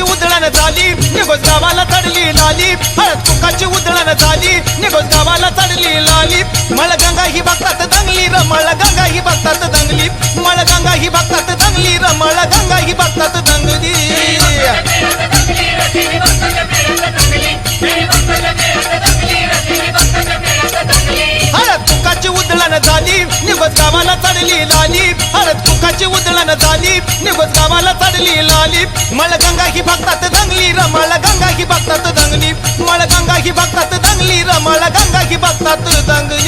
उधळण झाली निघोज गावाला चढली लाली, हळद कुकाची उधळण झाली निघोज गावाला चढली लाली। मळगंगा ही भक्तात दंगली र मळगंगा ही भक्तात दंगली, मळगंगा ही भक्तात दंगली र मळगंगा ही भक्तात दंगली। हळद कुकाची उधळण झाली निघोज गावाला चढली लाली, हळद कुकाची उधळण झाली निघोज गावाला चढली लाली। मळगंगा ही भक्तात दंगली र मळगंगा ही भक्तात दंगली, मळगंगा ही भक्तात दंगली र मळगंगा ही भक्तात दंगली।